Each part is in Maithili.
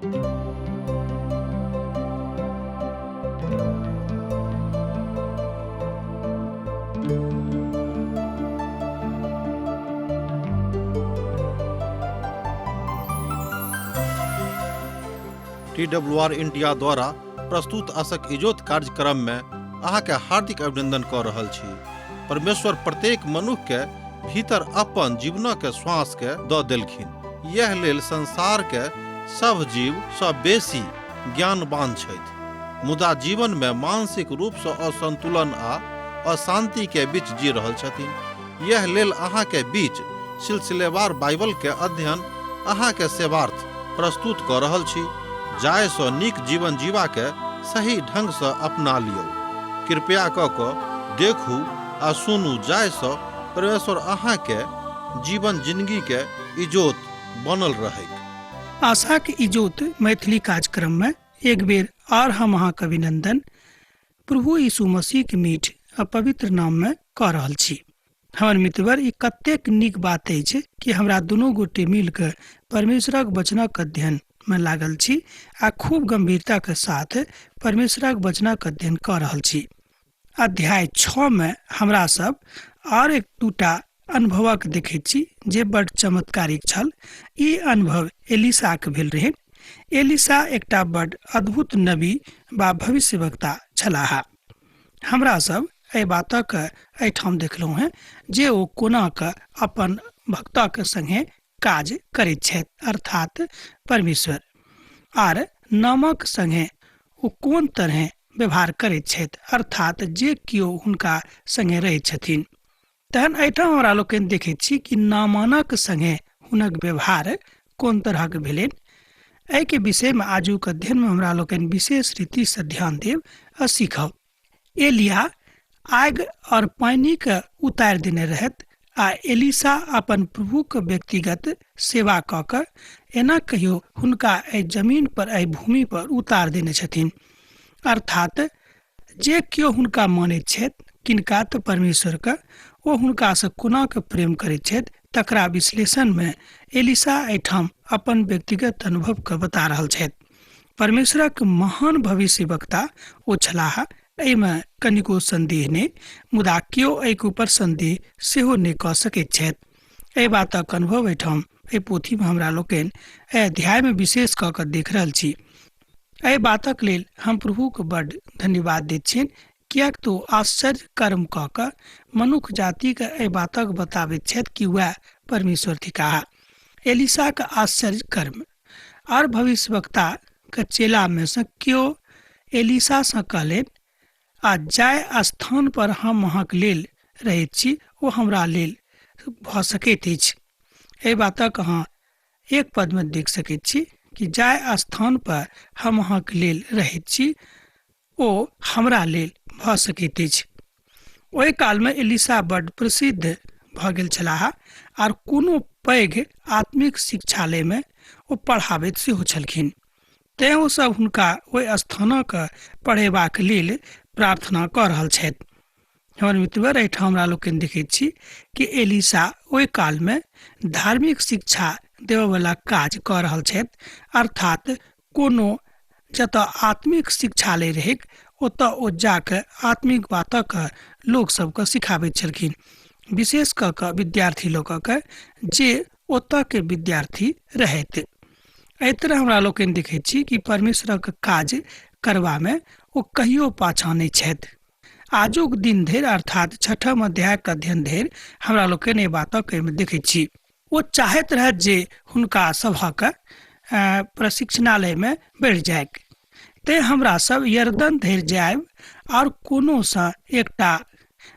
TWR इंडिया द्वारा प्रस्तुत आशक इजोत कार्यक्रम में अहाँ के हार्दिक अभिनंदन कर रहल छी। परमेश्वर प्रत्येक मनुष्य के भीतर अपन जीवन के श्वास के द देलखिन। यह लेल संसार के सब जीव सब बेसी ज्ञानवान छथि, मुदा जीवन में मानसिक रूप से असंतुलन आ अशांति के बीच जी रहल छथिन। यह लेल अहाँ के बीच सिलसिलेवार बाइबल के अध्ययन अहाँ के सेवार्थ प्रस्तुत कर रहल छी, जाय सँ नीक जीवन जीवा के सही ढंग से अपना लियो। कृपया क देखू आ सुनू, जाय सँ परमेश्वर अहाँ के जीवन जिंदगी के इजोत बनल रहे। आशा के इजोत मैथिली कार्यक्रम में एक बेर और हम अहाँ के अभिनंदन प्रभु यीशु मसीह के मीठ आ पवित्र नाम में कह रहल छी। हमर मित्रवर, ई कतेक नीक बात अछि कि हमरा दुनू गोटे मिलकर परमेश्वरक वचनक अध्ययन में लागल छी आ खूब गंभीरता के साथ परमेश्वरक वचनक अध्ययन कर रहल छी। अध्याय 6 में हमरा सब और एक दूटा अनुभवक देखे छी जे बड़ चमत्कारिक छल। ई अनुभव एलिसा के भेल रहे। एलिसा एकटा बड़ अद्भुत नबी बा भविष्यवक्ता छलाह। हमरा सब एहि बातक एहिठाम देखलहुँ हैं जे ओ कोना के अपन भक्तक संगे काज करैत छथि, अर्थात परमेश्वर, आर नामक संगे ओ कोन तरह व्यवहार करैत छथि, अर्थात जे कियो हुनका संगे रहैत छथिन। तहन एहिठाम हमरा लोकनि देखैत छी कि नामानक संगे हुनक व्यवहार कोन तरहक भेलनि। एहि के विषय में आजुक अध्ययन में हमरा लोकनि विशेष रीति से ध्यान देब आ सीखब। एलिया आग और पानी के उतारि देने रहत आ एलिसा अपन प्रभु के व्यक्तिगत सेवा क के एना कहियो हुनका एहि जमीन पर, एहि भूमि पर उतार देने छथिन। अर्थात जे कियो हुनका मानैत छथि, किनका तो परमेश्वर के, ओ हुनका से कोना के प्रेम करैत छथि, तकरा विश्लेषण में एलिसा एहिठाम अपन व्यक्तिगत अनुभव के बता रहल छथि। परमेश्वरक महान भविष्यवक्ता ओ छलाह, एहिमे कनिको संदेह नहि, मुदा कियो एहि ऊपर संदेह सेहो नहि कऽ सकैत छथि। एहि बातक अनुभव एहिठाम एहि पोथी में हमरा लोकनि एहि अध्याय में विशेष कऽ कऽ देख रहल छी। एहि बातक लेल हम प्रभु के बड़ धन्यवाद दैत छियनि, किएक तो आश्चर्य कर्म कऽ कऽ मनुष्य जाति के एहि बातक बताबैत छथि कि वह परमेश्वर थिकाह। एलिसा के आश्चर्य कर्म और भविष्यवक्ता के चेला में से कियो एलिसा से कहलनि, आ जाय स्थान पर हम अहाँक लेल रहैत छी ओ हमरा लेल भऽ सकैत अछि। एहि बातक अहाँ एक पद में देख सकैत छी कि जाय स्थान पर हम अहाँक लेल रहैत छी ओ हमरा लेल भऽ सकैत अछि। ओहि काल में एलिसा बड़ प्रसिद्ध भऽ गेल छलाह आर कोनो पैघ आत्मिक शिक्षालय में ओ पढ़ाबैत सेहो छलखिन। तेँ ओ सब हुनका ओहि स्थानक पढ़ेबाक लेल प्रार्थना कऽ रहल छथि। हमर मित्रवर, एहिठाम हमरा लोकनि देखैत छी कि एलिसा ओहि काल में धार्मिक शिक्षा देबय वाला काज कऽ रहल छथि, अर्थात कोनो जतऽ आत्मिक शिक्षालय रहै ओतऽ ओ जाके आत्मिक बातक लोक सबके सिखाबैत छलखिन, विशेष कऽ कऽ विद्यार्थी लोकके जे ओतऽ के विद्यार्थी रहैत। एहि तरह हमरा लोकनि देखैत छी कि परमेश्वरक काज करबा में ओ कहियो पाछा नहि छथि। आजुक दिन धरि, अर्थात 6ठम अध्याय के अध्ययन धरि हमरा लोकनि एहि बातक देखैत छी। ओ चाहैत रहत जे हुनका सभक प्रशिक्षणालय में बढ़ि जाय, तेँ हमरा सब यरदन धरि जायब और कोनो सँ एकटा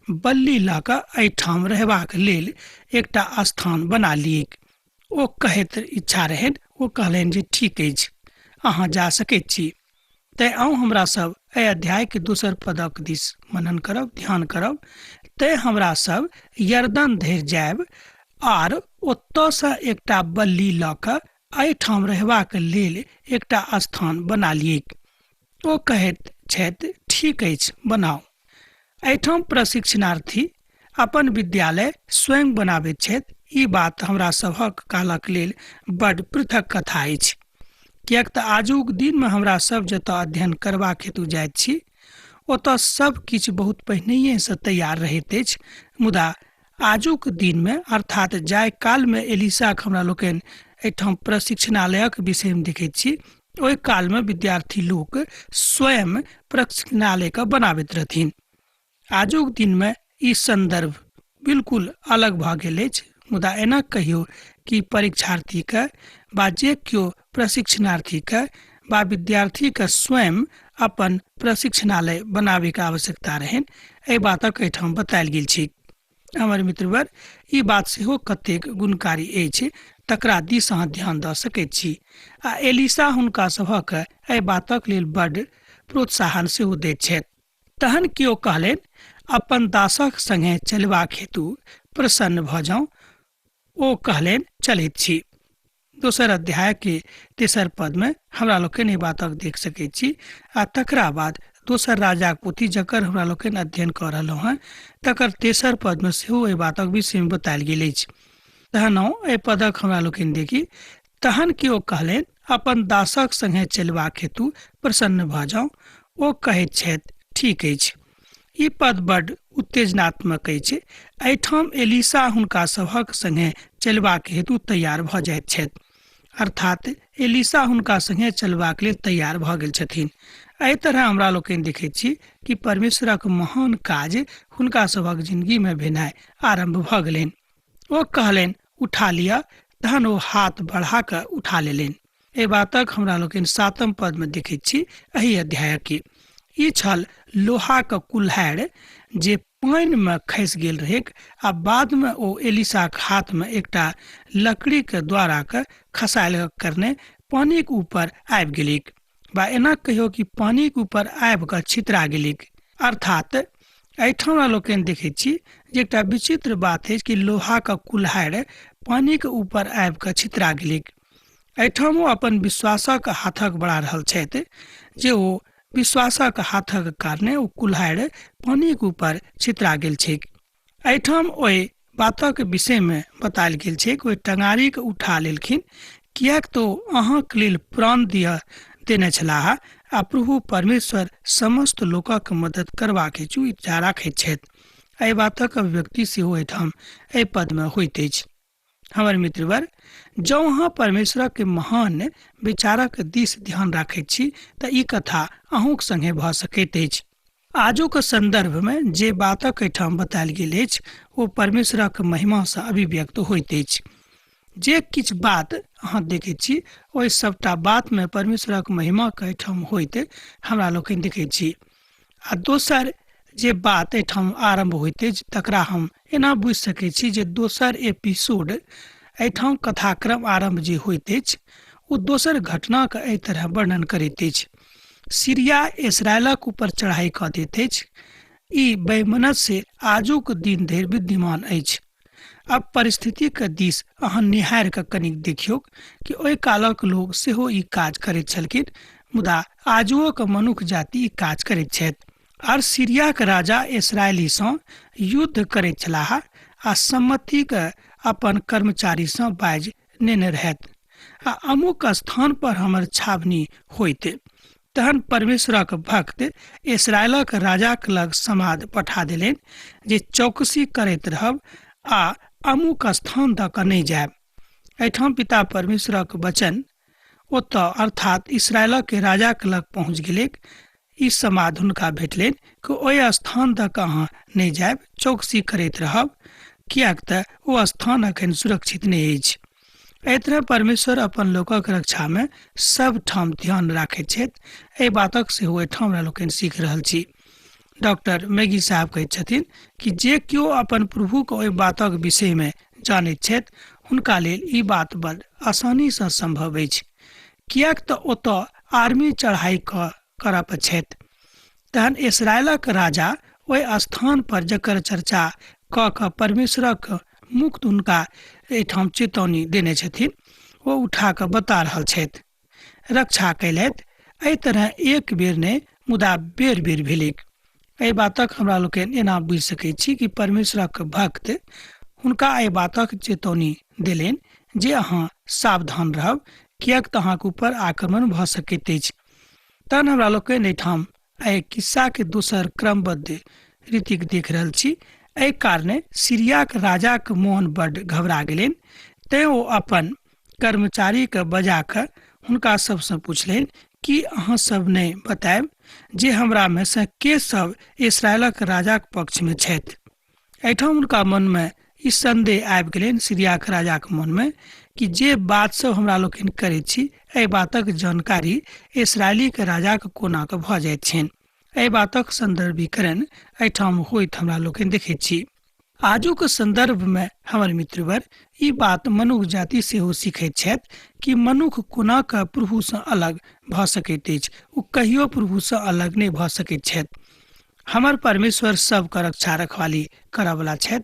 बल्ली लऽ कऽ एहिठाम रहबाक लेल एकटा स्थान बना लियैक। ओ कहैत इच्छा रहनि, ओ कहलनि जे ठीक अछि, अहाँ जा सकैत छी। तैँ आउ हमरा सब एहि अध्याय के दोसर पदक दिस मनन करब, ध्यान करब। तैँ हमरा सब यरदन धरि जायब आर ओतऽ सँ एकटा बल्ली लऽ कऽ एहिठाम रहबाक लेल एकटा स्थान बना लियैक। ओ कहैत छथि, ठीक अछि, बनाउ। एहिठाम प्रशिक्षणार्थी अपन विद्यालय स्वयं बनाबैत छथि। ई बात हमरा सभक कालक लेल बड़ पृथक कथा अछि। किएक तऽ आजुक दिन में हमरा सब जतऽ अध्ययन करबाक हेतु जाइत छी ओतऽ सब किछु बहुत पहिनहिए से तैयार रहैत अछि, मुदा आजुक दिन में अर्थात जाय काल में एलिसा के हमरा लोकनि एहिठाम प्रशिक्षणालयक विषय में देखैत छी, ओहि काल में विद्यार्थी लोग स्वयं प्रशिक्षणालय के बनाबैत रहथिन। आजुक दिन में ई संदर्भ बिल्कुल अलग भऽ गेल अछि, मुदा एना कहियो कि परीक्षार्थी के वा जे केओ प्रशिक्षणार्थी के वा विद्यार्थी के स्वयं अपन प्रशिक्षणालय बनाबे के आवश्यकता रहन, एहि बातक एहिठाम बतायल गेल छै। हमर मित्रवर, ई बात सेहो कतेक गुणकारी अछि तकरा दिस अहाँ ध्यान दऽ सकैत छी, आ एलिसा हुनका सभक एहि बातक लेल बड्ड प्रोत्साहन सेहो दैत छथि। तहन केओ कहलनि, अपन दासक संगे चलबाक हेतु प्रसन्न भऽ जाउ। ओ कहलनि, चलैत छी। दोसर अध्याय के तेसर पद में हमरा लोकनि एहि बातक देख सकैत छी, आ तकरा बाद दोसर राजा पोथी जकर हमरा लोकनि अध्ययन कऽ रहलहुँ हैं तकर तेसर पद में सेहो एहि बातक विषय में बतायल गेल अछि। तहन एहि पदक हमरा लोकनि देखी, तहन केओ कहलनि, अपन दासक संगे चलबाक हेतु प्रसन्न भऽ जाउ। ओ कहैत छथि, ठीक अछि। ई पद बड्ड उत्तेजनात्मक अछि। एहिठाम एलिसा हुनका सभक संगे चलबाक हेतु तैयार भऽ जाइत छथि, अर्थात एलिसा हुनका संगे चलबाक लेल तैयार भऽ गेल छथिन। एहि तरह हमरा लोकनि देखैत छी कि परमेश्वरक महान काज हुनका सभक जिंदगी में भेनाइ आरंभ भऽ गेलनि। ओ कहलनि, उठा लिअ, तहन ओ हाथ बढ़ा कऽ उठा लेलनि। एहि बातक हमरा लोकनि 7 पद में देखैत छी एहि अध्याय के। ई छल लोहा के कुल्हाड़ जे पानि में खसि गेल रहेक, आ बाद में ओ एलिसा के हाथ में एकटा लकड़ी के द्वारा के खसायल करने पानी के ऊपर आबि गेलिक, वा एना कहियो कि पानी के ऊपर आबि कऽ छितरा गेलिक। अर्थात एहिठाम लोकनि देखैत छी जे एकटा विचित्र बात अछि कि लोहा के कुल्हाड़ पानी के ऊपर आबि कऽ छितरा गेलिक। एहिठाम ओ अपन विश्वासक हाथक बढ़ा रहल छथि जे ओ विश्वासक हाथक कारणे ओ कुल्हाड़ पानी के ऊपर छितरा गेल छैक। एहिठाम ओहि बातक विषय में बतायल गेल छै कि ओहि टंगारी के उठा लेलखिन, किएक तो अहाँके लेल प्राण देने छलाह, आ प्रभु परमेश्वर समस्त लोकक मदद करबाक हेतु इच्छा राखैत छथि। एहि बातक अभिव्यक्ति सेहो एहिठाम एहि पद में होइत अछि। हमर मित्रवर, जँ अहाँ परमेश्वर के महान विचारक दिस ध्यान राखैत छी तऽ ई कथा अहूँक संगे भऽ सकैत अछि। आजुक संदर्भ में जे बातक एहिठाम बतायल गेल अछि ओ परमेश्वरक महिमा से अभिव्यक्त होइत अछि। जे किछु बात अहाँ देखैत छी ओहि सबटा बात में परमेश्वरक महिमा के एहिठाम होइत हमरा लोकनि देखैत छी। आ दोसर जे बात एहिठाम आरंभ होइत अछि तकरा हम एना बुझि सकैत छी जे दोसर एपिसोड एहिठाम कथाक्रम आरंभ जे होइत अछि ओ दोसर घटना के एहि तरह वर्णन करैत अछि। सीरिया इस्राएलक ऊपर चढ़ाई कऽ दैत अछि। ई वैमनस्य से आजुक दिन धरि विद्यमान अछि। अब परिस्थिति के दिस अहाँ निहारि कऽ कनिक देखियौ कि ओहि कालक लोग सेहो ई काज करैत छलखिन, मुदा आजुओ के मनुष्य जाति ई काज करैत छथि। आर सीरिया के राजा इस्राएली सँ युद्ध करैत छलाह, आ सम्मति के अपन कर्मचारी सँ बाजि नेने रहथि, आ अमुक स्थान पर हमर छावनी होइत। तहन परमेश्वरक भक्त इस्राएलक राजाक लग समाद पठा देलनि जे चौकसी करैत रहब आ अमुक स्थान दऽ कऽ नहि जायब। एहिठाम पिता परमेश्वरक वचन ओतऽ अर्थात इस्राएलक राजाक लग पहुँच गेलैक। ई समाद हुनका भेटलनि कि ओहि स्थान दऽ कऽ अहाँ नहि जायब, चौकसी करैत रहब, किएक तऽ ओ स्थान अखन सुरक्षित नहि अछि। एहि तरह परमेश्वर अपन लोकक रक्षा में सब ठाम ध्यान राखैत छथि। एहि बातक सेहो एहिठाम हमरा लोकनि सीख रहल छी। डॉक्टर मैगी साहब कहैत छथिन कि जे केओ अपन प्रभु के ओहि बातक विषय में जानैत छथि हुनका लेल ई बात बड़ आसानी सँ संभव अछि, किएक तऽ ओतऽ आर्मी चढ़ाई करब छथि। तहन इस्राएलक राजा ओहि स्थान पर जकर चर्चा कऽ कऽ परमेश्वरक मुक्त हुनका एहिठाम चेतौनी देने छथिन ओ उठा कऽ बता रहल छथि, रक्षा कैलथि। एहि तरह एक बेर नहि मुदा बेर बेर भेलैक। एहि बातक हमरा लोकनि एना बुझि सकैत छी कि परमेश्वरक भक्त हुनका एहि बातक चेतौनी देलनि जे अहाँ सावधान रहब, कियाक तऽ अहाँके ऊपर आक्रमण भऽ सकैत अछि। तहन हमरा लोकनि एहिठाम एहि किस्सा के दोसर क्रमबद्ध रीतिक देख रहल छी। एहि कारणे सीरियाक राजाक मोन बड्ड घबरा गेलनि, तैँ ओ अपन कर्मचारीके बजा कऽ हुनका सबसँ पुछलनि कि अहाँ सब नहि बतायब जे हमरामे सँ के सब इस्राएलक राजाक पक्षमे छथि। एहिठाम हुनका मनमे ई संदेह आबि गेलनि सीरियाक राजाक मनमे कि जे बात सब हमरा लोकनि करैत छी एहि बातक जानकारी इस्राएलीके राजाके कोनाक भऽ जाइत छनि। एहि बातक संदर्भीकरण एहिठाम होइत हमरा लोकनि देखैत छी। आजुक संदर्भमे हमर मित्रवर ई बात मनुख जाति सेहो सीखैत छथि कि मनुख कोना कऽ प्रभुसँ अलग भऽ सकैत अछि। ओ कहियो प्रभुसँ अलग नहि भऽ सकैत छथि। हमर परमेश्वर सबके रक्षा रखवाली करयवला छथि।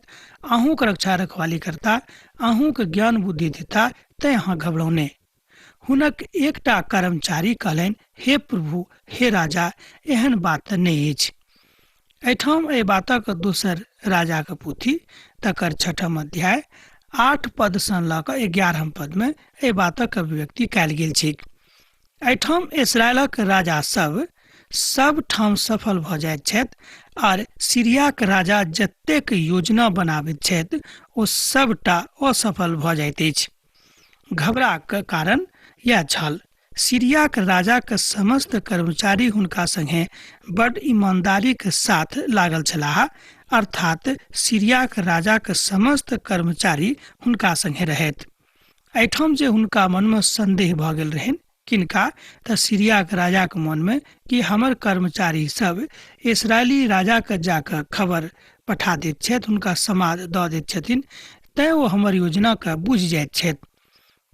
अहूँके रक्षा रखवाली करता, अहूँके ज्ञान बुद्धि देता, तैँ अहाँ घबराउ नहि। हुनक एकटा कर्मचारी कहलनि, हे प्रभु, हे राजा, एहन बात तऽ नहि अछि। एहिठाम एहि बातक दोसर राजाक पोथी तकर 6म अध्याय 8 पदसँ लऽ कऽ 11 पदमे एहि बातक अभिव्यक्ति कयल गेल छै। एहिठाम इस्राएलक राजा सब ठाम सफल भऽ जाइत छथि और सीरियाक राजा जतेक योजना बनाबैत छथि ओ सबटा असफल भऽ जाइत अछि। घबराक कारण यह छल। सीरियाक राजाक समस्त कर्मचारी हुनका संगे बड़ ईमानदारीक साथ लागल छलाह, अर्थात सीरियाक राजाक समस्त कर्मचारी हुनका संगे रहैत। एहिठाम जे हुनका मनमे संदेह भऽ गेल रहनि, किनका तऽ सीरियाक राजाक मनमे कि हमर कर्मचारी सब इस्राएली राजाके जाकऽ खबर पठा दैत छथि, हुनका समाद दऽ दैत छथिन, तैँ ओ हमर योजनाके बुझि जाइत छथि।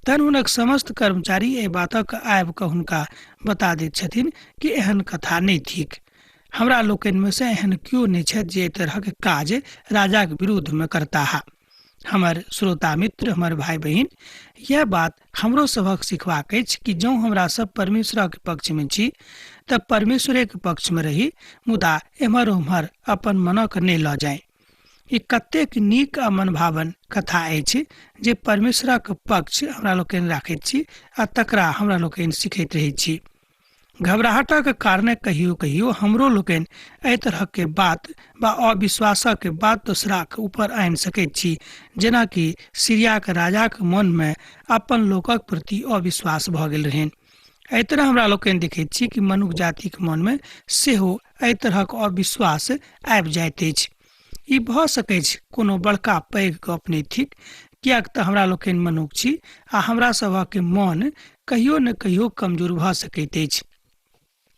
तहन हुनक समस्त कर्मचारी एहि बातक आबि कऽ हुनका बता दैत छथिन कि एहन कथा नहि थिक। हमरा लोकनिमे से एहन केओ नहि छथि जे एहि तरहक काज राजाक विरुद्धमे करताह। हमर श्रोता मित्र, हमर भाई बहिन, यह बात हमरो सभक सिखबाक अछि कि जँ हमरा सब परमेश्वरक पक्षमे छी तऽ परमेश्वरक पक्षमे रही, मुदा एम्हर ओम्हर अपन मनक नहि लऽ जाय। ई कतेक नीक आ मनभावन कथा अछि जे परमेश्वरक पक्ष हमरा लोकनि राखैत छी आ तकरा हमरा लोकनि सिखैत रहैत छी। घबराहटक कारणे कहियो कहियो हमरो लोकनि एहि तरहके बात वा अविश्वासक बात दोसराक ऊपर आनि सकैत छी, जेनाकि सीरियाक राजाक मनमे अपन लोकक प्रति अविश्वास भऽ गेल रहनि। एहि तरह हमरा लोकनि देखैत छी कि मनुष्य जातिक मनमे सेहो एहि तरहक अविश्वास आबि जाइत अछि। ई भऽ सकैत छै कोनो बड़का पैघ गप नहि थिक, किएक तऽ हमरा लोकनि मनुष्य छी आ हमरा सभक मन कहियो न कहियो कमजोर भऽ सकैत अछि।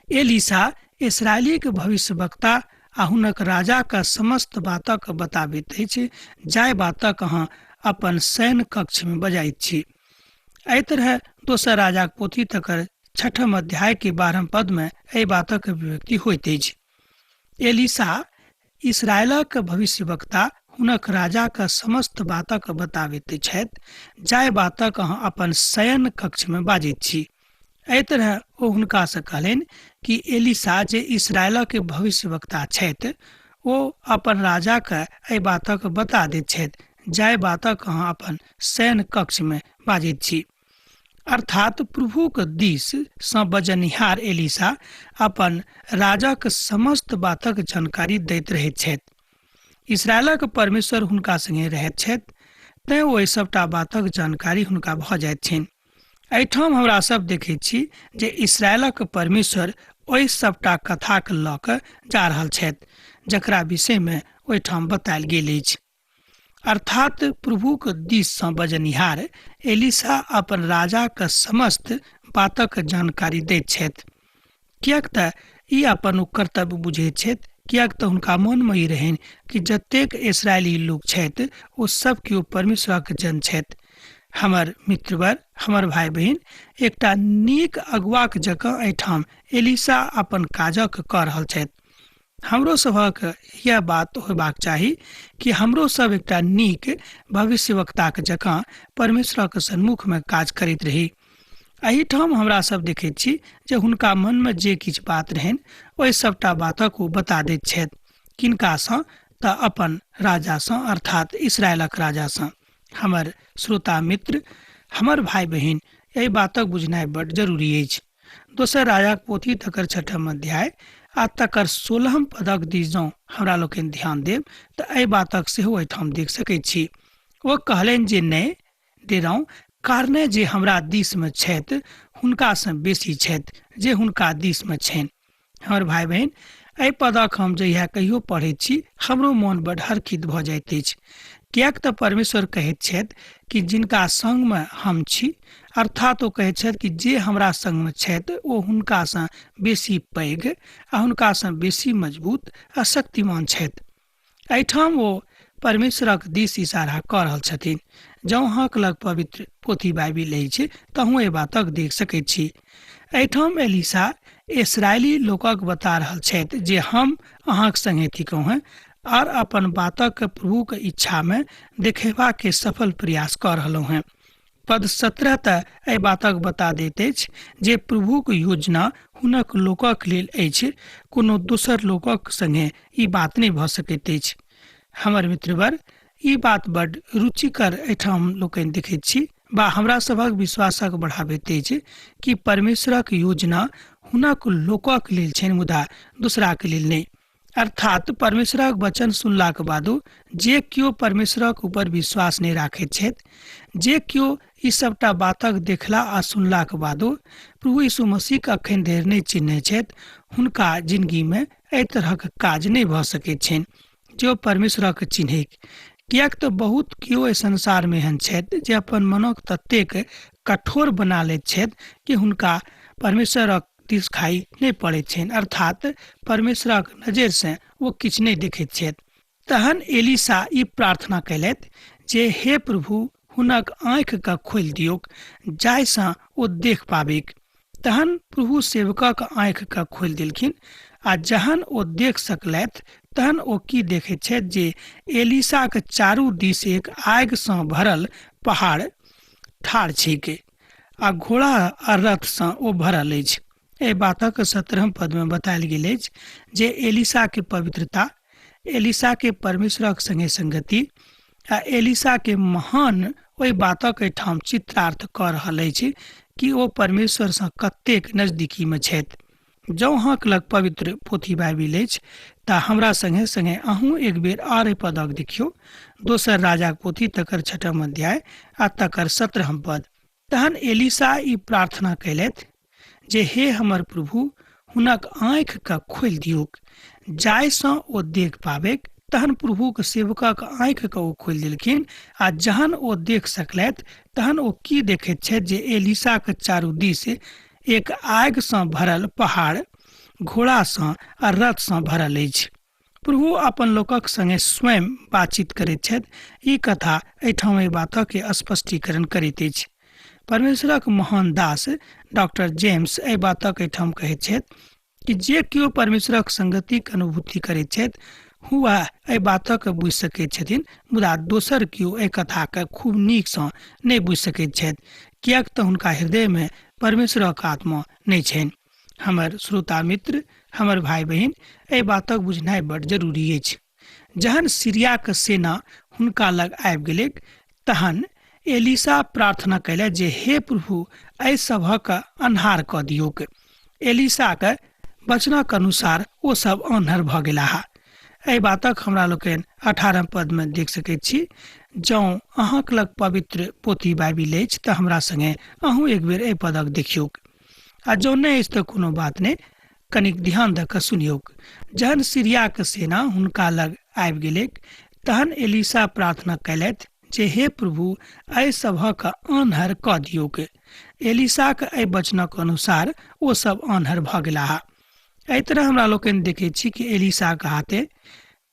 एलीशा इस्राएलीक भविष्यवक्ता आ हुनक राजाक समस्त बातक बताबैत अछि, जाहि बातक अहाँ अपन सैन्य कक्षमे बजाइत छी। एहि तरह दोसर राजाक पोथी तकर 6म अध्याय के 12 पदमे एहि बातक अभिव्यक्ति होइत अछि। एलीशा इस्राएलक भविष्यवक्ता हुनक राजाक समस्त बातक बताबैत छथि, जाहि बातक अहाँ अपन शयन कक्षमे बाजैत छी। एहि तरह ओ हुनकासँ कहलनि कि एलीशा जे इस्राएलक भविष्यवक्ता छथि, ओ अपन राजाके एहि बातक बता दैत छथि, जाहि बातक अहाँ अपन शयन कक्षमे बाजैत छी। अर्थात प्रभुक दिससँ बजनिहार एलीशा अपन राजाक समस्त बातक जानकारी दैत रहैत छथि। इस्राएलक परमेश्वर हुनका संगे रहैत छथि, तैँ ओहि सभटा बातक जानकारी हुनका भऽ जाइत छनि। एहिठाम हमरा सब देखैत छी जे इस्राएलक परमेश्वर ओहि सभटा कथाक लऽ कऽ जा रहल छथि जकरा विषयमे ओहिठाम बतायल गेल अछि। अर्थात प्रभुक दिससँ बजनिहार एलीशा अपन राजाक समस्त बातक जानकारी दैत छथि, किएक तऽ ई अपन ओ कर्तव्य बुझैत छथि, किएक तऽ हुनका मनमे ई रहनि कि जतेक इस्राएली लोक छथि ओ सब केओ परमेश्वरक जन छथि। हमर मित्रवर, हमर भाई बहिन, एकटा नीक अगुआक जकाँ एहिठाम एलीशा अपन काजक कऽ रहल छथि। हमरो सभक यह बात होयबाक चाही कि हमरो सब एकटा नीक भविष्यवक्ताक जकाँ परमेश्वरक सन्मुखमे काज करैत रही। एहिठाम हमरा सब देखैत छी जे हुनका मनमे जे किछु बात रहनि ओहि सभटा बातक ओ बता दैत छथि। किनकासँ तऽ अपन राजासँ, अर्थात इस्राएलक राजासँ। हमर श्रोता मित्र, हमर भाई बहिन, एहि बातक बुझनाइ बड जरूरी अछि। दोसर राजाक पोथी तकर 6म अध्याय आ तकर 16म पदक दिस जँ हमरा लोकनि ध्यान देब तऽ एहि बातक सेहो एहिठाम देख सकैत छी। ओ कहलनि जे नहि डेराउ, कारणे जे हमरा दिसमे छथि हुनकासँ बेसी छथि जे हुनका दिसमे छनि। हमर भाई बहन, एहि पदक हम जहिया कहियो पढ़ैत छी हमरो मोन बड हर्षित भऽ जाइत अछि। किएक तऽ परमेश्वर कहैत छथि कि जिनका संगमे हम छी, अर्थात ओ कहैत छथि कि जे हमरा संगमे छथि ओ हुनकासँ बेसी पैघ आ हुनकासँ बेसी मजबूत आ शक्तिमान छथि। एहिठाम ओ परमेश्वरक दिस इशारा कऽ रहल छथिन। जँ अहाँक लग पवित्र पोथी बाइबिल अछि तऽ अहूँ एहि बातक देख सकैत छी। एहिठाम एलीशा इस्राएली लोकक बता रहल छथि जे हम अहाँक संगे थिकहुँ हैं और अपन बातक प्रभुक इच्छा में देखेबा के सफल प्रयास कऽ रहलहुँ हैं। पद 17 तऽ एहि बातक बता दैत अछि जे प्रभुक योजना हुनक लोकक लेल अछि, कोनो दोसर लोकक संगे ई बात नहि भऽ सकैत अछि। हमर मित्रवर, ई बात बड रुचिकर एहिठाम लोकनि देखैत छी बा हमरा सभक विश्वासक बढ़ाबैत अछि कि परमेश्वरक योजना हुनक लोकक लेल छनि मुदा दूसराक लेल नहि। अर्थात परमेश्वरक वचन सुनलाक बादो जे केओ परमेश्वरक ऊपर विश्वास नहीं राखैत छथि, जे केओ ई सबटा बातक देखला आ सुनलाक बादो प्रभु यीशु मसीहक अखन धरि नहीं चिन्हैत छथि, हुनका जिंदगी में एहि तरहक काज नहीं भऽ सकैत छनि जे परमेश्वरक चिन्हैक। किएक तऽ बहुत केओ एहि संसार में एहन छथि जे अपन मनक ततेक कठोर बना लैत छथि कि हुनका परमेश्वरक दिस खाई नहीं पड़ैत छनि, अर्थात परमेश्वरक नजर से वो किछु नहीं देखैत छथि। तहन एलीशा ई प्रार्थना कयलथि जे हे प्रभु हुनक आँखि के खोलि दियौक जाहिसँ ओ देख पाबैक। तहन प्रभु सेवकक आँखि के खोलि देलखिन आ जहन ओ देख सकलथि तहन ओ की देखैत छथि जे एलीशा के चारू दिस एक आगि सँ भरल पहाड़ ठाढ़ छैक आ घोड़ा आ रथ सँ ओ भरल अछि। एहि बातक 17 पद में बतायल गेल अछि जे एलीशा के पवित्रता, एलीशा के परमेश्वरक संगे संगति आ एलीशा के महान ओहि बातक एहिठाम चित्रार्थ कऽ रहल अछि कि ओ परमेश्वर सँ कतेक नजदीकी में छथि। जँ अहाँक लग पवित्र पोथी बाइबिल अछि तऽ हमरा संगे संगे अहूँ एक बेर आर एहि पदक देखियौ। दोसर राजाक पोथी तकर 6म अध्याय आ तकर 17 पद। तहन एलीशा ई प्रार्थना कयलथि जे हे हमर प्रभु हुनक आँखि के खोलि दियौक जाहिसँ ओ देख पाबैक। तहन प्रभुक सेवकक आँखि के ओ खोलि देलखिन आ जहन ओ देख सकलथि तहन ओ की देखैत छथि जे एलीशा के चारू दिस एक आगि सँ भरल पहाड़ घोड़ा सँ आ रथ सँ भरल अछि। प्रभु अपन लोकक संगे स्वयं बातचीत करैत छथि। ई कथा एहिठाम एहि बातक के स्पष्टीकरण करैत अछि। परमेश्वरक महान दास डॉक्टर जेम्स एहि बातक एहिठाम कहैत छथि कि जे केओ परमेश्वरक संगतिक अनुभूति करैत छथि हुआ एहि बातक बुझि सकैत छथिन, मुदा दोसर केओ एहि कथाके खूब नीक सँ नहि बुझि सकैत छथि, किएक तऽ हुनका हृदय में परमेश्वरक आत्मा नहीं छनि। हमर श्रोता मित्र, हमर भाई बहन, एहि बातक बुझनाइ बड जरूरी अछि। जहन सीरियाक सेना हुनका लग आबि गेलैक तहन एलीशा प्रार्थना कयलथि जे हे प्रभु एहि सभक अन्हार कऽ दियौक। एलीशा के वचनक अनुसार ओ सब आन्हर भऽ गेलाह। एहि बातक हमरा लोकनि 18 पद में देख सकैत छी। जँ अहाँक लग पवित्र पोथी बाइबिल अछि तऽ हमरा संगे अहूँ एक बेर एहि पदक देखियौक। आ जँ नहि अछि तऽ कोनो बात नहि, कनिक ध्यान दऽ कऽ सुनियौक। जहन सीरियाक सेना हुनका लग आबि गेलैक तहन एलीशा प्रार्थना कयलथि जे हे प्रभु एहि सभक आन्हर कऽ दियौक। एलीशाक एहि वचनक अनुसार ओ सब आन्हर भऽ गेलाह। एहि तरह हमरा लोकनि देखैत छी कि एलीशा के हाथे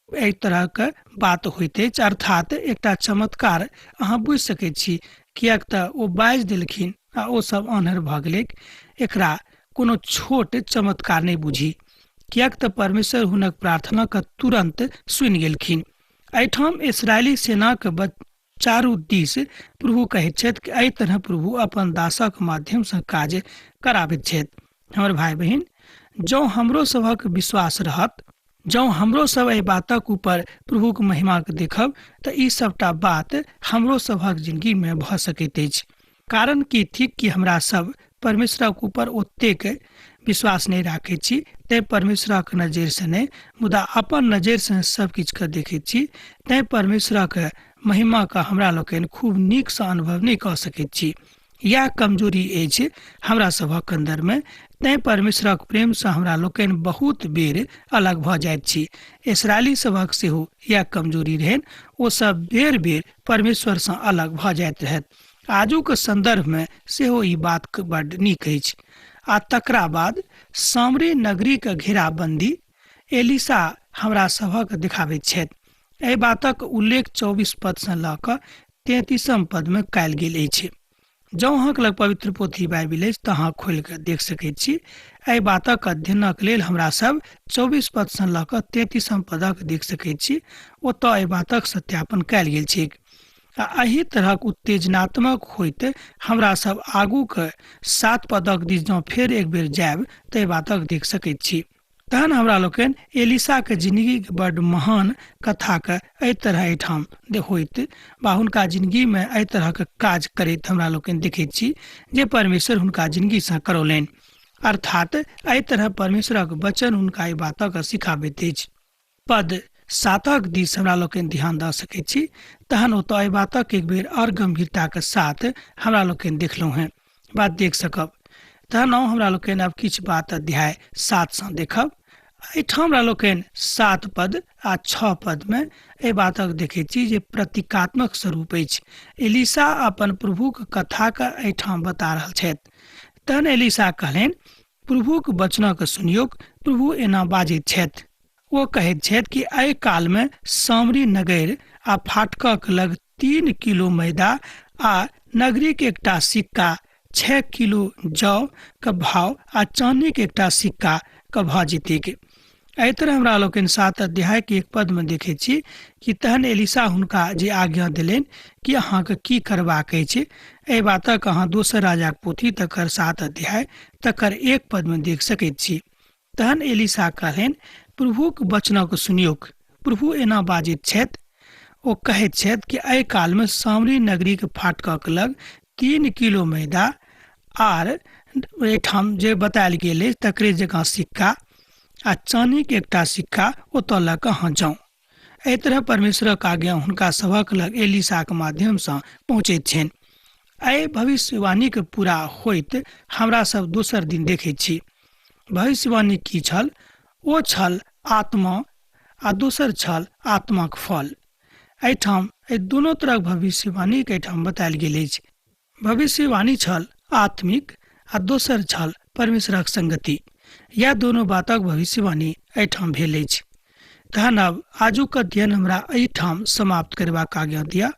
एहि तरहक बात होइत अछि, अर्थात एकटा चमत्कार अहाँ बुझि सकैत छी, किएक तऽ ओ बाजि देलखिन आ ओ सब आन्हर भऽ गेलैक। एकरा कोनो छोट चमत्कार नहीं बुझी, किएक तऽ परमेश्वर हुनक प्रार्थना के तुरंत सुनि गेलखिन। एहिठाम इस्राएली सेना के चारू दिस प्रभु कहैत छथि कि एहि तरह प्रभु अपन दासक माध्यम सँ काज कराबैत छथि। हमर भाई बहन, जँ हमरो सभक विश्वास रहत, जँ हमरो सब एहि बातक ऊपर प्रभुक महिमा के देखब तऽ ई सबटा बात हमरो सभक जिंदगी में भऽ सकैत अछि। कारण की थिक कि हमरा सब परमेश्वरक ऊपर ओतेक विश्वास नहीं राखे छी, तैं परमेश्वरक नजर से नहीं मुदा अपन नजर से सब किछ के देखे छी, तैं परमेश्वरक महिमा का हमरा लोकनि खूब नीक से अनुभव नहीं कर सकैत छी। यह कमजोरी अछि हमरा सभक अंदर में, तैं परमेश्वरक प्रेम से हमरा लोकनि बहुत बेर अलग भ जाइत छी। इसराइली सभक सेहो यह कमजोरी रहन, ओ सब बेर बेर परमेश्वर से अलग भ जाइत रहत। आजुक संदर्भ में सेहो ई बात बड़ नीक अछि। आ तकरा बाद सामरी नगरी के घेराबंदी एलिसा हमरा सभक दिखाबैत छथि। एहि बातक उल्लेख 24 पद से ल क 33 पद में कयल गेल अछि। जँ अहाँक लग पवित्र पोथी बाइबिल अछि तऽ अहाँ खोलि कऽ देख सकैत छी। एहि बातक अध्ययनक लेल हमरा सब 24 पद से ल क 33 पदक देख सकैत छी। ओतऽ एहि बातक सत्यापन कयल गेल छैक। एही तरहक उत्तेजनात्मक होइत हमरा सब आगू के 7 पदक दिस जँ फेर एक बेर जायब तऽ बातक देख सकैत छी। तहन हमरा लोकनि एलिसा के जिंदगी के बड़ महान कथा के एहि तरह एहिठाम होइत बा हुनका जिंदगी में एहि तरह के काज करैत हमरा लोकनि देखैत छी जे परमेश्वर हुनका जिंदगी से करौलनि। अर्थात एहि तरह परमेश्वरक वचन हुनका एहि बातक सिखाबैत अछि। पद 7 दिस हमरा लोकनि ध्यान दऽ सकैत छी। तहन ओतऽ एहि बातक एक बेर और गंभीरता के साथ हमरा लोकनि देखलहुँ हैं, बात देख सकब। तहन हमरा लोकनि आब किछु बात अध्याय 7 से देखब। एहिठाम हमरा लोकनि 7 पद आ 6 पद में एहि बातक देखैत छी जे प्रतीकात्मक स्वरूप अछि। एलिसा अपन प्रभुक कथा के एहिठाम बता रहल छथि। तहन एलिसा कहलनि, प्रभुक वचनक सुनियौक, प्रभु एना बाजैत छथि। ओ कहैत छथि कि एहि काल में सामरी नगर आ फाटकक लग 3 किलो मैदा आ नगरी के एकटा सिक्का 6 किलो जौ के भाव आ चांदी के एकटा सिक्का के भऽ जेतैक। एहि तरह हमरा लोकनि 7 अध्याय के 1 पद में देखे छी कि तहन एलिसा हुनका जे आज्ञा देलनि कि अहाँके की करबाक अछि। एहि बातक अहाँ दोसर राजाक पोथी तकर 7 अध्याय तकर 1 पद में देख सकैत छी। तहन एलिसा कहलनि, प्रभुक वचनक सुनियौक, प्रभु एना बाजैत छथि। ओ कहैत छथि कि एहि काल में सामरी नगरी के फाटकक लग 3 किलो मैदा आर एहिठाम जे बतायल गेल अछि तकरे जकाँ सिक्का आ चानी के एकटा सिक्का ओतऽ लऽ कऽ अहाँ जाउ। एहि तरह परमेश्वरक आज्ञा हुनका सभक लग एलिसा के माध्यम से पहुँचैत छनि। एहि भविष्यवाणी के पूरा होइत हमरा सब दोसर दिन देखैत छी। भविष्यवाणी की छल? ओ छल आत्मा आ दोसर छल आत्माक फल। एहिठाम एहि दुनू तरहक भविष्यवाणी के एहिठाम बतायल गेल अछि। भविष्यवाणी छल आत्मिक आ दोसर छल परमेश्वरक संगति। यह दोनों बातक भविष्यवाणी एहिठाम भेल अछि। तहन अब आजुक अध्ययन हमरा एहिठाम समाप्त करबाक आज्ञा दिअ,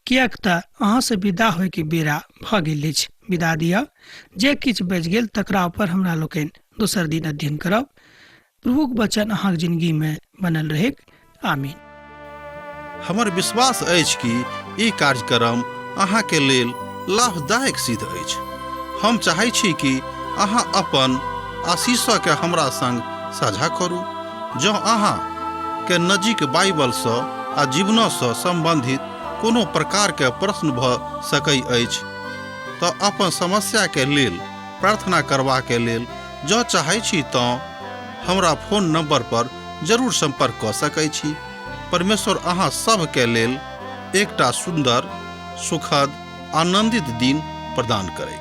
किएक तऽ अहाँ से विदा होय के बेरा भऽ गेल अछि। विदा दिअ। जे किछु बचि गेल तकरा ऊपर हमरा लोकनि दोसर दिन अध्ययन करब। प्रभुक वचन अहाँक जिंदगी में बनल रहेक। आमीन। हमर विश्वास अछि कि ई कार्यक्रम अहाँ के लेल लाभदायक सिद्ध अछि। हम चाहै छी कि अहाँ अपन आशीषक के हमरा संग साझा करू। जँ अहाँ के नजीक बाइबल से आ जीवन से संबंधित कोनो प्रकार के प्रश्न भऽ सकै अछि तऽ अपन समस्या के लेल प्रार्थना करबा के लेल जँ चाहै छी तऽ हमरा फोन नंबर पर जरूर संपर्क कऽ सकै छी। परमेश्वर अहाँ सब के लेल एकटा सुंदर, सुखद, आनंदित दिन प्रदान करे।